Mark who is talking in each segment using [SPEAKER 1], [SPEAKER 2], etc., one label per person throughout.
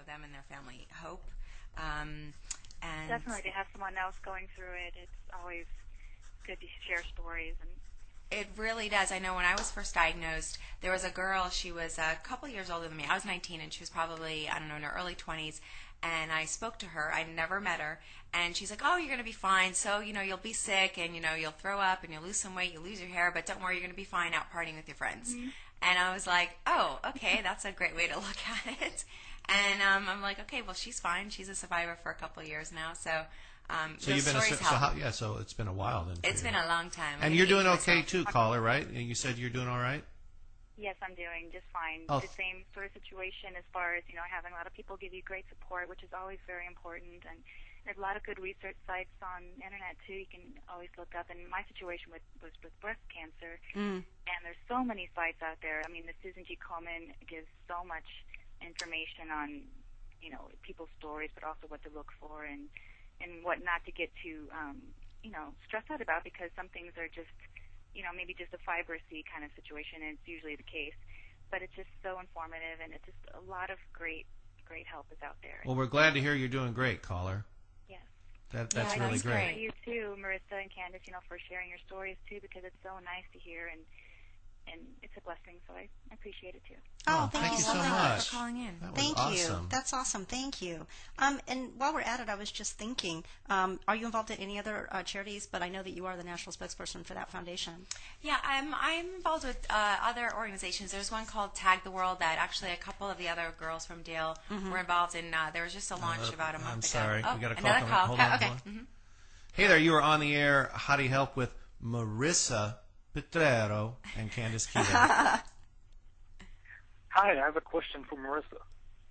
[SPEAKER 1] them and their family hope. And
[SPEAKER 2] definitely to have someone else going through it, it's always good to share stories. And
[SPEAKER 1] it really does. I know when I was first diagnosed, there was a girl, she was a couple years older than me. I was 19 and she was probably, I don't know, in her early 20s. And I spoke to her. I never met her. And she's like, oh, you're going to be fine. So, you'll be sick and, you'll throw up and you'll lose some weight, you'll lose your hair, but don't worry, you're going to be fine out partying with your friends. Mm-hmm. And I was like, oh, okay, that's a great way to look at it. And I'm like, okay, well, she's fine. She's a survivor for a couple of years now. So,
[SPEAKER 3] so you've been so it's been a while then.
[SPEAKER 1] It's been a long time.
[SPEAKER 3] And you're doing okay too, caller, right? You said you're doing all right?
[SPEAKER 2] Yes, I'm doing just fine.
[SPEAKER 3] Oh.
[SPEAKER 2] The same sort of situation as far as, having a lot of people give you great support, which is always very important. And there's a lot of good research sites on the internet, too. You can always look up. And my situation was with breast cancer. And there's so many sites out there. I mean, the Susan G. Komen gives so much information on, people's stories, but also what to look for and what not to get too, stressed out about, because some things are just, maybe just a fibrousy kind of situation, and it's usually the case. But it's just so informative, and it's just a lot of great help is out there.
[SPEAKER 3] Well, we're glad to hear you're doing great, caller.
[SPEAKER 2] Yes.
[SPEAKER 3] That's really great.
[SPEAKER 2] Thank you, too, Marisa and Candace, for sharing your stories, too, because it's so nice to hear, and it's a blessing, so I appreciate it, too.
[SPEAKER 4] Oh, thank you so much
[SPEAKER 1] for calling in.
[SPEAKER 3] That was
[SPEAKER 4] Thank
[SPEAKER 3] awesome.
[SPEAKER 4] you. That's awesome. Thank you. And while we're at it, I was just thinking, are you involved in any other charities? But I know that you are the national spokesperson for that foundation.
[SPEAKER 1] Yeah, I'm involved with other organizations. There's one called Tag the World that actually a couple of the other girls from Dale were involved in. There was just a launch about a month ago.
[SPEAKER 3] I'm sorry.
[SPEAKER 1] Oh,
[SPEAKER 3] We got a
[SPEAKER 1] another call.
[SPEAKER 3] Hold on.
[SPEAKER 1] Okay.
[SPEAKER 3] Hold on. Hey there, you are on the air, Hottie Help with Marisa Petroro and Candace Kita.
[SPEAKER 5] Hi, I have a question for Marisa.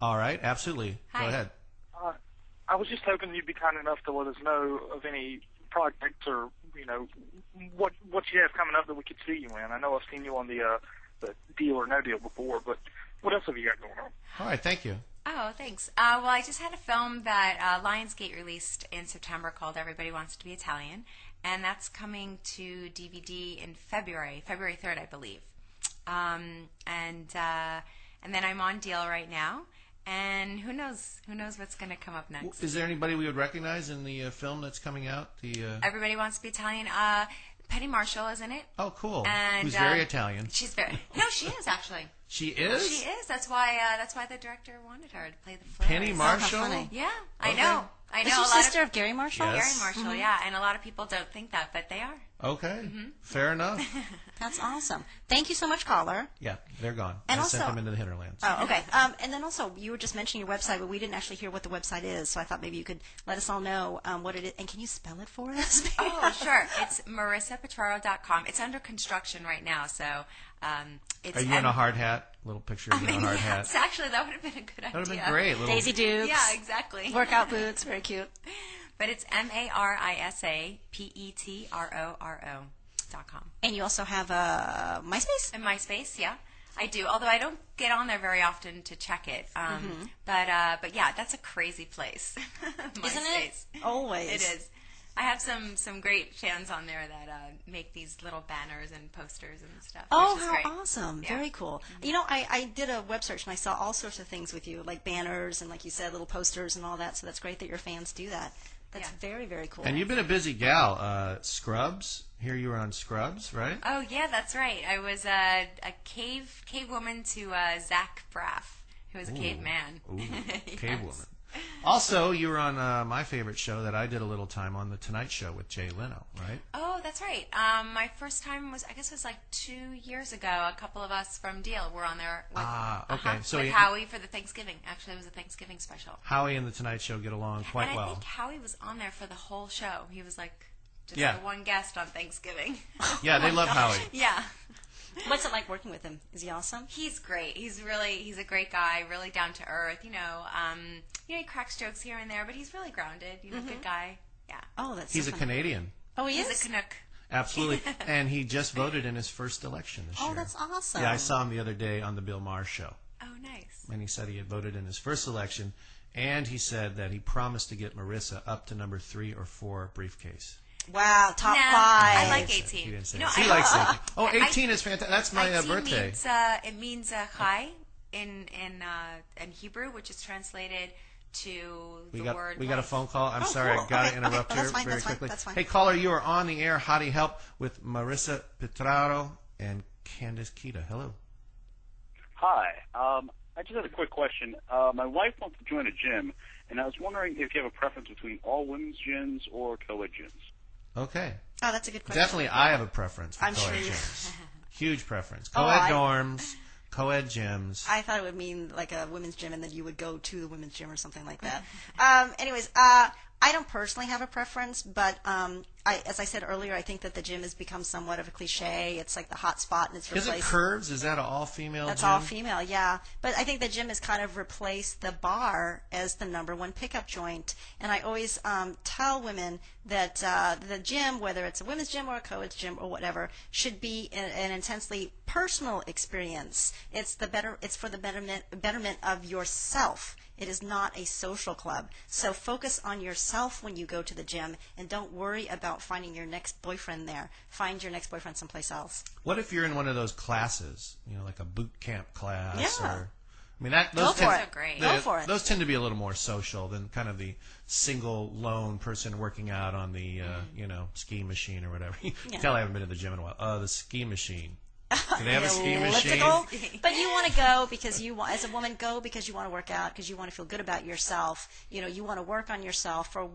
[SPEAKER 3] All right, absolutely.
[SPEAKER 1] Hi.
[SPEAKER 3] Go ahead.
[SPEAKER 5] I was just hoping you'd be kind enough to let us know of any projects or, what you have coming up that we could see you in. I know I've seen you on the Deal or No Deal before, but what else have you got going on?
[SPEAKER 3] All right, thank you.
[SPEAKER 1] Oh, thanks. Well, I just had a film that Lionsgate released in September called Everybody Wants to Be Italian, and that's coming to DVD in February 3rd, I believe. And then I'm on Deal right now, and who knows what's going to come up next.
[SPEAKER 3] Is there anybody we would recognize in the film that's coming out?
[SPEAKER 1] Everybody Wants to Be Italian. Penny Marshall is in it.
[SPEAKER 3] Oh, cool.
[SPEAKER 1] And,
[SPEAKER 3] who's very Italian.
[SPEAKER 1] She's very. No, she is actually.
[SPEAKER 3] She is?
[SPEAKER 1] She is. That's why the director wanted her to play the Flores.
[SPEAKER 3] Penny Marshall?
[SPEAKER 4] funny.
[SPEAKER 1] Yeah,
[SPEAKER 3] Okay.
[SPEAKER 1] I know.
[SPEAKER 4] Is she sister of Gary Marshall?
[SPEAKER 3] Yes.
[SPEAKER 1] Gary Marshall, yeah, and a lot of people don't think that, but they are.
[SPEAKER 3] Okay, fair enough.
[SPEAKER 4] That's awesome. Thank you so much, caller.
[SPEAKER 3] Yeah, they're gone.
[SPEAKER 4] And
[SPEAKER 3] I
[SPEAKER 4] also-
[SPEAKER 3] sent them into the hinterlands.
[SPEAKER 4] Oh, okay. And then also, you were just mentioning your website, but we didn't actually hear what the website is, so I thought maybe you could let us all know what it is. And can you spell it for us?
[SPEAKER 1] Oh, sure. It's marisapetroro.com. It's under construction right now, so it's...
[SPEAKER 3] Are you in a hard hat? Little picture of you in a hard hat.
[SPEAKER 1] Yes, actually, that would have been a good idea.
[SPEAKER 3] That would have been great. Little...
[SPEAKER 4] Daisy Dukes.
[SPEAKER 1] Yeah, exactly.
[SPEAKER 4] Workout boots. Very cute.
[SPEAKER 1] But it's MarisaPetroro.com.
[SPEAKER 4] And you also have a MySpace?
[SPEAKER 1] And MySpace, yeah. I do, although I don't get on there very often to check it. But yeah, that's a crazy place.
[SPEAKER 4] Isn't it? Always.
[SPEAKER 1] It is. I have some great fans on there that make these little banners and posters and stuff.
[SPEAKER 4] Oh,
[SPEAKER 1] which is
[SPEAKER 4] how
[SPEAKER 1] great.
[SPEAKER 4] awesome.
[SPEAKER 1] Yeah.
[SPEAKER 4] Very cool. I did a web search and I saw all sorts of things with you, like banners and, like you said, little posters and all that, so that's great that your fans do that. That's very, very cool.
[SPEAKER 3] And you've been a busy gal. Scrubs. Here you were on Scrubs, right?
[SPEAKER 1] Oh, yeah, that's right. I was a cave woman to Zach Braff, who was a caveman.
[SPEAKER 3] Ooh,
[SPEAKER 1] Yes.
[SPEAKER 3] cave woman. Also, you were on my favorite show that I did a little time on, The Tonight Show with Jay Leno, right?
[SPEAKER 1] Oh, that's right. My first time was, I guess it was like 2 years ago. A couple of us from Deal were on there with,
[SPEAKER 3] okay. So
[SPEAKER 1] with Howie for the Thanksgiving. Actually, it was a Thanksgiving special.
[SPEAKER 3] Howie and The Tonight Show get along quite
[SPEAKER 1] and I
[SPEAKER 3] well.
[SPEAKER 1] think Howie was on there for the whole show. He was like just
[SPEAKER 3] Yeah.
[SPEAKER 1] the one guest on Thanksgiving.
[SPEAKER 3] Yeah, they love Howie.
[SPEAKER 1] Yeah.
[SPEAKER 4] What's it like working with him? Is he awesome?
[SPEAKER 1] He's great. He's a great guy, really down to earth. He cracks jokes here and there, but he's really grounded. Good guy. Yeah.
[SPEAKER 4] Oh, that's
[SPEAKER 3] He's
[SPEAKER 4] so
[SPEAKER 3] a
[SPEAKER 4] funny.
[SPEAKER 3] Canadian.
[SPEAKER 4] Oh, he
[SPEAKER 1] He's
[SPEAKER 4] is?
[SPEAKER 1] a Canuck.
[SPEAKER 3] Absolutely. And he just voted in his first election this year.
[SPEAKER 4] Oh, that's awesome.
[SPEAKER 3] Yeah, I saw him the other day on the Bill Maher show.
[SPEAKER 1] Oh, nice.
[SPEAKER 3] And he said he had voted in his first election, and he said that he promised to get Marisa up to number 3 or 4 briefcase.
[SPEAKER 4] Wow, top 5.
[SPEAKER 1] I like
[SPEAKER 3] He
[SPEAKER 1] 18.
[SPEAKER 3] didn't say
[SPEAKER 1] You know,
[SPEAKER 3] he likes 18. Oh, 18 is fantastic. That's my birthday.
[SPEAKER 1] It means high. in Hebrew, which is translated to
[SPEAKER 3] We
[SPEAKER 1] the
[SPEAKER 3] got
[SPEAKER 1] word.
[SPEAKER 3] we got a
[SPEAKER 1] life.
[SPEAKER 3] phone call. I'm
[SPEAKER 4] Oh,
[SPEAKER 3] sorry,
[SPEAKER 4] cool.
[SPEAKER 3] I got to
[SPEAKER 4] Okay,
[SPEAKER 3] interrupt
[SPEAKER 4] okay.
[SPEAKER 3] here
[SPEAKER 4] That's fine,
[SPEAKER 3] very
[SPEAKER 4] that's fine,
[SPEAKER 3] quickly.
[SPEAKER 4] that's fine.
[SPEAKER 3] Hey, caller, you are on the air. Hottie Help with Marisa Petroro and Candace Kita. Hello.
[SPEAKER 6] Hi. I just had a quick question. My wife wants to join a gym, and I was wondering if you have a preference between all women's gyms or co-ed gyms.
[SPEAKER 3] Okay.
[SPEAKER 4] Oh, that's a good question.
[SPEAKER 3] Definitely, I have a preference for
[SPEAKER 4] I'm
[SPEAKER 3] co-ed
[SPEAKER 4] sure you-
[SPEAKER 3] gyms. Huge preference.
[SPEAKER 4] Oh,
[SPEAKER 3] Co-ed
[SPEAKER 4] I-
[SPEAKER 3] dorms, co-ed gyms.
[SPEAKER 4] I thought it would mean like a women's gym, and then you would go to the women's gym or something like that. Anyways, I don't personally have a preference, but as I said earlier, I think that the gym has become somewhat of a cliche. It's like the hot spot, and it's
[SPEAKER 3] Is
[SPEAKER 4] replaced.
[SPEAKER 3] it Curves? Is that an all-female
[SPEAKER 4] That's
[SPEAKER 3] gym?
[SPEAKER 4] all female, yeah. But I think the gym has kind of replaced the bar as the number one pickup joint. And I always tell women that the gym, whether it's a women's gym or a co-ed gym or whatever, should be an intensely personal experience. It's for the betterment of yourself. It is not a social club. So focus on yourself when you go to the gym, and don't worry about finding your next boyfriend there. Find your next boyfriend someplace else.
[SPEAKER 3] What if you're in one of those classes, like a boot camp class?
[SPEAKER 4] Yeah.
[SPEAKER 3] Or, I mean,
[SPEAKER 4] Go for it.
[SPEAKER 1] Great.
[SPEAKER 4] Go for it.
[SPEAKER 3] Those tend to be a little more social than kind of the single lone person working out on the ski machine or whatever. You can tell I haven't been to the gym in a while. The ski machine. Do they have a ski machine?
[SPEAKER 4] Elliptical. But you want to go because you want, as a woman, go because you want to work out, because you want to feel good about yourself. You want to work on yourself, or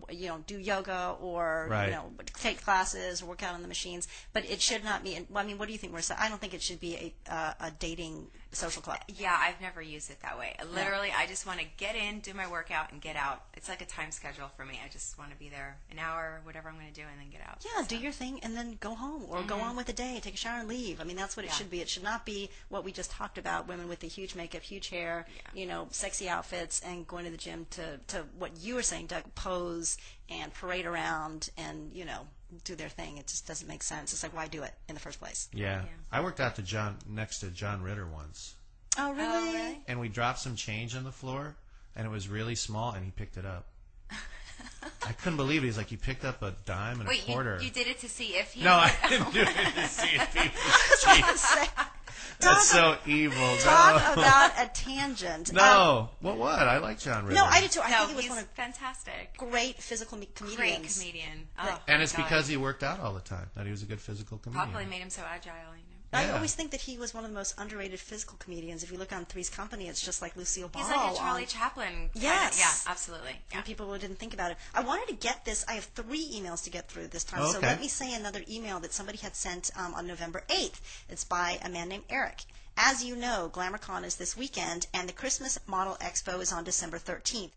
[SPEAKER 4] do yoga, or
[SPEAKER 3] Right.
[SPEAKER 4] take classes or work out on the machines. But it should not be. I mean, what do you think, Marissa? I don't think it should be a dating social club.
[SPEAKER 1] Yeah, I've never used it that way. Literally, I just want to get in, do my workout, and get out. It's like a time schedule for me. I just want to be there an hour, whatever I'm going to do, and then get out.
[SPEAKER 4] Yeah, do your thing and then go home, or go on with the day, take a shower and leave. I mean, that's what it should be. It should not be what we just talked about, women with the huge makeup, huge hair, sexy outfits, and going to the gym to what you were saying, Doug, pose and parade around and, do their thing. It just doesn't make sense. It's like, why do it in the first place?
[SPEAKER 3] Yeah. I worked out next to John Ritter once.
[SPEAKER 4] Oh, really?
[SPEAKER 3] And we dropped some change on the floor, and it was really small, and he picked it up. I couldn't believe it. He's like, he picked up a dime and a quarter.
[SPEAKER 1] You did it to see if he...
[SPEAKER 3] No, I didn't do it to see if he was cheap. That's so evil.
[SPEAKER 4] Talk about a tangent.
[SPEAKER 3] No. What? I like John Ritter.
[SPEAKER 4] No, I do too. I think he was
[SPEAKER 1] he's
[SPEAKER 4] one of
[SPEAKER 1] fantastic.
[SPEAKER 4] great physical comedians.
[SPEAKER 1] Great comedian. Oh,
[SPEAKER 3] And it's
[SPEAKER 1] God.
[SPEAKER 3] because he worked out all the time, that he was a good physical comedian.
[SPEAKER 1] Probably made him so agile,
[SPEAKER 4] I
[SPEAKER 3] Yeah.
[SPEAKER 4] always think that he was one of the most underrated physical comedians. If you look on Three's Company, it's just like Lucille Ball.
[SPEAKER 1] He's like a Charlie Chaplin.
[SPEAKER 4] Yes.
[SPEAKER 1] Yeah, absolutely. Yeah.
[SPEAKER 4] And people didn't think about it. I wanted to get this. I have 3 emails to get through this time.
[SPEAKER 3] Oh,
[SPEAKER 4] So
[SPEAKER 3] okay.
[SPEAKER 4] let me say another email that somebody had sent on November 8th. It's by a man named Eric. As you know, GlamourCon is this weekend, and the Christmas Model Expo is on December 13th.